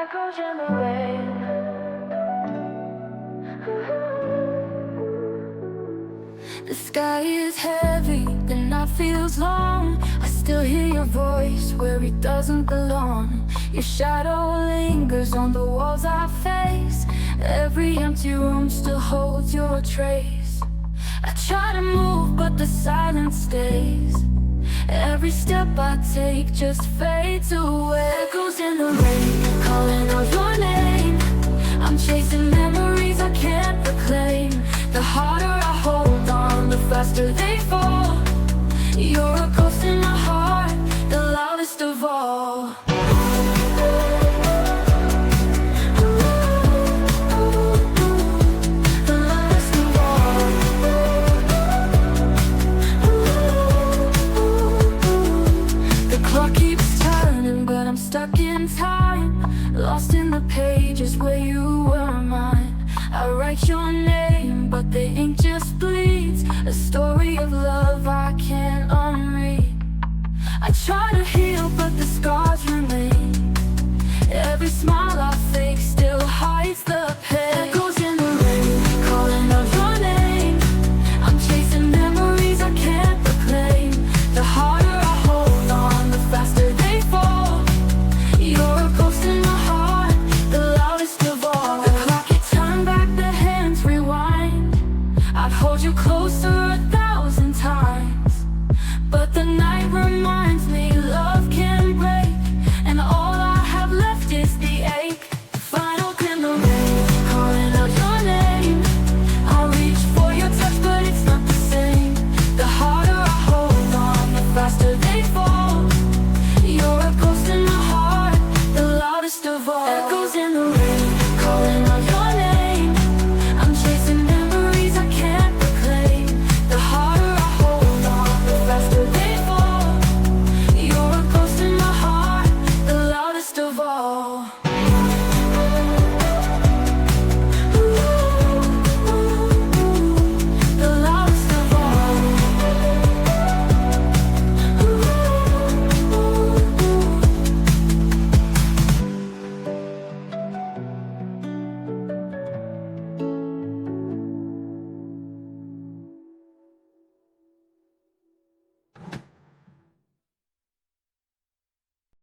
echoes in the rain. The sky is heavy, the night feels long. I still hear your voice where it doesn't belong. Your shadow lingers on the walls I face. Every empty room still holds your trace. I try to move but the silence stays. Every step I take just fades away. Echoes in the rain, calling out your name. I'm chasing memories I can't reclaim. The harder I hold on, the faster they fall. You're a ghost in my heart, the loudest of all. The loudest of all. The clock keeps turning, but I'm stuck in time, lost in the pages where you were mine. I write your name, but the ink just bleeds. A story of love I can't unread. I try to heal, but the scars remain. Every smile I fake still hides the pain. Echoes in the rain, calling out your name. I'm chasing memories I can't reclaim. The harder I hold on, the faster they fall. You're a ghost in my heart, the loudest of all. The clock it turned back, the hands rewind. I'd hold you closer 1,000 times, but the night reminds me love can break, and all I have left is the ache. Final in the rain, calling out your name. I reach for your touch, but it's not the same. The harder I hold on, the faster they fall. You're a ghost in my heart, the loudest of all. Echoes in the rain.